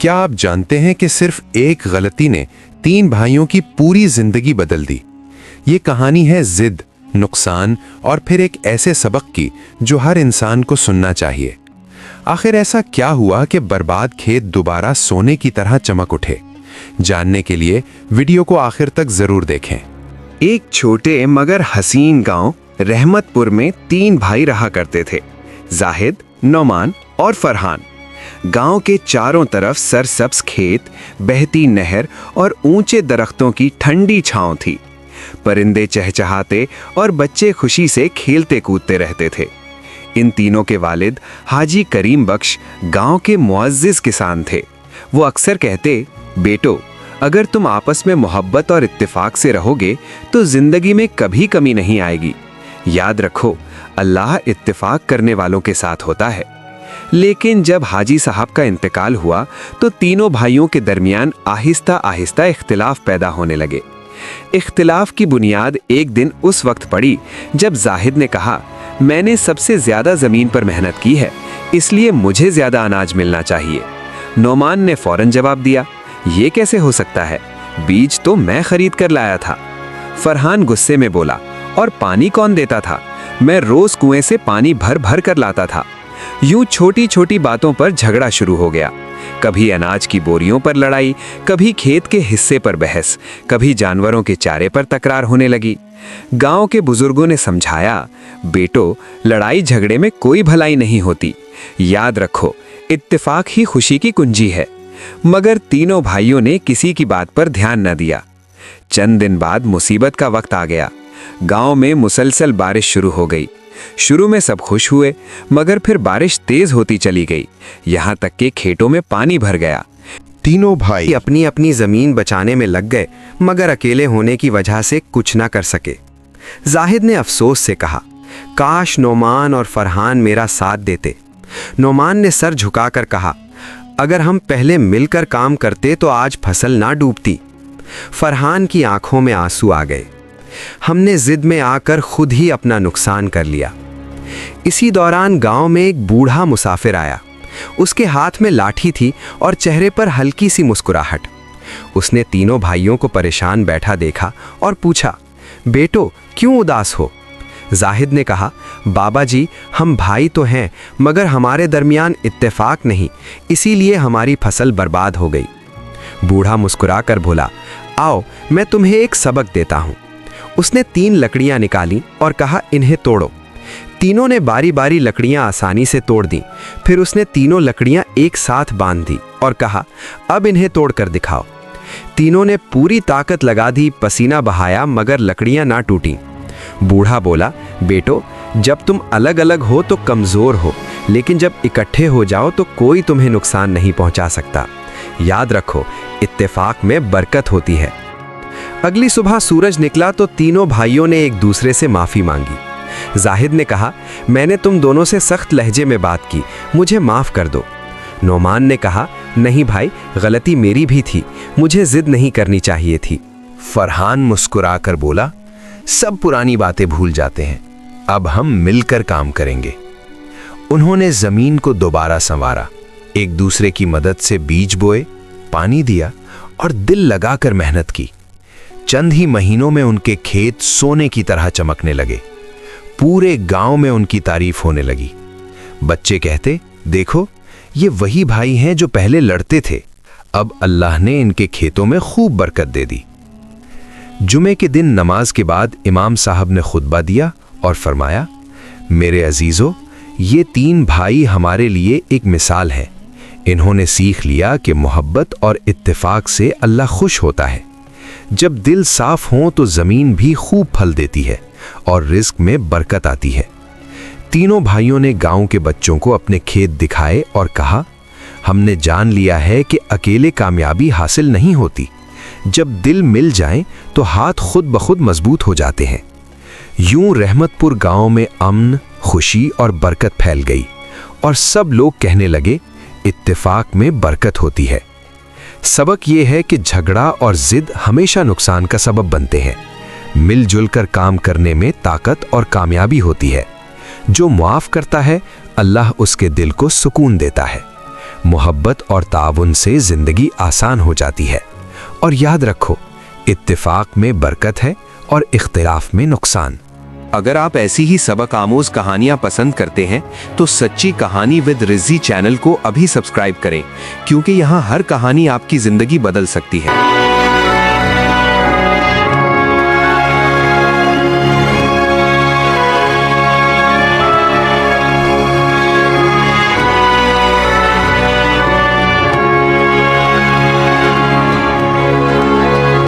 क्या आप जानते हैं कि सिर्फ एक गलती ने 3 भाइयों की पूरी जिंदगी बदल दी। ये कहानी है जिद, नुकसान और फिर एक ऐसे सबक की जो हर इंसान को सुनना चाहिए। आखिर ऐसा क्या हुआ कि बर्बाद खेत दोबारा सोने की तरह चमक उठे? जानने के लिए वीडियो को आखिर तक जरूर देखें। एक छोटे मगर हसीन गांव रहमतपुर में 3 भाई रहा करते थे, जाहिद, नौमान और फरहान। गांव के चारों तरफ सरसब्ज खेत, बहती नहर और ऊंचे दरख्तों की ठंडी छांव थी। परिंदे चहचहाते और बच्चे खुशी से खेलते कूदते रहते थे। इन तीनों के वालिद हाजी करीम बख्श गांव के मुअज्जिज किसान थे। वो अक्सर कहते, बेटो, अगर तुम आपस में मोहब्बत और इत्तेफाक से रहोगे तो जिंदगी में कभी कमी नहीं आएगी। याद रखो, अल्लाह इत्तेफाक करने वालों के साथ होता है। लेकिन जब हाजी साहब का इंतकाल हुआ तो तीनों भाइयों के दरमियान आहिस्ता आहिस्ता इख्तिलाफ पैदा होने लगे। इख्तिलाफ की बुनियाद एक दिन उस वक्त पड़ी जब जाहिद ने कहा, मैंने सबसे ज्यादा जमीन पर मेहनत की है, इसलिए मुझे ज्यादा अनाज मिलना चाहिए। नौमान ने फौरन जवाब दिया, ये कैसे हो सकता है, बीज तो मैं खरीद कर लाया था। फरहान गुस्से में बोला, और पानी कौन देता था, मैं रोज कुएं से पानी भर भर कर लाता था। यूं छोटी छोटी बातों पर झगड़ा शुरू हो गया। कभी अनाज की बोरियों पर लड़ाई, कभी खेत के हिस्से पर बहस, कभी जानवरों के चारे पर तकरार होने लगी। गांव के बुजुर्गों ने समझाया, बेटो, लड़ाई झगड़े में कोई भलाई नहीं होती। याद रखो, इत्तेफाक ही खुशी की कुंजी है। मगर तीनों भाइयों ने किसी की बात पर ध्यान न दिया। चंद दिन बाद मुसीबत का वक्त आ गया। गांव में मुसलसल बारिश शुरू हो गई। शुरू में सब खुश हुए, मगर फिर बारिश तेज होती चली गई, यहाँ तक कि खेतों में पानी भर गया। तीनों भाई अपनी अपनी जमीन बचाने में लग गए, मगर अकेले होने की वजह से कुछ ना कर सके। जाहिद ने अफसोस से कहा, काश नौमान और फरहान मेरा साथ देते। नौमान ने सर झुकाकर कहा, अगर हम पहले मिलकर काम करते तो आज फसल ना डूबती। फरहान की आंखों में आंसू आ गए। हमने जिद में आकर खुद ही अपना नुकसान कर लिया। इसी दौरान गांव में एक बूढ़ा मुसाफिर आया। उसके हाथ में लाठी थी और चेहरे पर हल्की सी मुस्कुराहट। उसने तीनों भाइयों को परेशान बैठा देखा और पूछा, बेटो, क्यों उदास हो? जाहिद ने कहा, बाबा जी, हम भाई तो हैं, मगर हमारे दरमियान इत्तेफाक नहीं, इसीलिए हमारी फसल बर्बाद हो गई। बूढ़ा मुस्कुराकर बोला, आओ मैं तुम्हें एक सबक देता हूँ। उसने 3 लकड़ियां निकाली और कहा, इन्हें तोड़ो। तीनों ने बारी बारी लकड़ियां आसानी से तोड़ दी। फिर उसने तीनों लकड़ियां एक साथ बांध दी और कहा, अब इन्हें तोड़कर दिखाओ। तीनों ने पूरी ताकत लगा दी, पसीना बहाया, मगर लकड़ियां ना टूटी। बूढ़ा बोला, बेटो, जब तुम अलग अलग हो तो कमजोर हो, लेकिन जब इकट्ठे हो जाओ तो कोई तुम्हें नुकसान नहीं पहुंचा सकता। याद रखो, इत्तेफाक में बरकत होती है। अगली सुबह सूरज निकला तो तीनों भाइयों ने एक दूसरे से माफी मांगी। जाहिद ने कहा, मैंने तुम दोनों से सख्त लहजे में बात की, मुझे माफ कर दो। नौमान ने कहा, नहीं भाई, गलती मेरी भी थी, मुझे जिद नहीं करनी चाहिए थी। फरहान मुस्कुराकर बोला, सब पुरानी बातें भूल जाते हैं, अब हम मिलकर काम करेंगे। उन्होंने जमीन को दोबारा संवारा, एक दूसरे की मदद से बीज बोए, पानी दिया और दिल लगाकर मेहनत की। चंद ही महीनों में उनके खेत सोने की तरह चमकने लगे। पूरे गांव में उनकी तारीफ होने लगी। बच्चे कहते, देखो, ये वही भाई हैं जो पहले लड़ते थे, अब अल्लाह ने इनके खेतों में खूब बरकत दे दी। जुमे के दिन नमाज के बाद इमाम साहब ने खुतबा दिया और फरमाया, मेरे अजीजों, ये 3 भाई हमारे लिए एक मिसाल है। इन्होंने सीख लिया कि मोहब्बत और इत्तेफाक से अल्लाह खुश होता है। जब दिल साफ हो तो जमीन भी खूब फल देती है और रिस्क में बरकत आती है। तीनों भाइयों ने गांव के बच्चों को अपने खेत दिखाए और कहा, हमने जान लिया है कि अकेले कामयाबी हासिल नहीं होती, जब दिल मिल जाएं तो हाथ खुद ब खुद मजबूत हो जाते हैं। यूं रहमतपुर गांव में अमन, खुशी और बरकत फैल गई और सब लोग कहने लगे, इत्तेफाक में बरकत होती है। सबक यह है कि झगड़ा और जिद हमेशा नुकसान का सबब बनते हैं। मिलजुल कर काम करने में ताकत और कामयाबी होती है। जो मुआफ करता है, अल्लाह उसके दिल को सुकून देता है। मोहब्बत और ताउन से जिंदगी आसान हो जाती है। और याद रखो, इत्तेफाक में बरकत है और इख्तिलाफ में नुकसान। अगर आप ऐसी ही सबक आमोज कहानियां पसंद करते हैं तो सच्ची कहानी विद रिज़ी चैनल को अभी सब्सक्राइब करें, क्योंकि यहाँ हर कहानी आपकी जिंदगी बदल सकती है।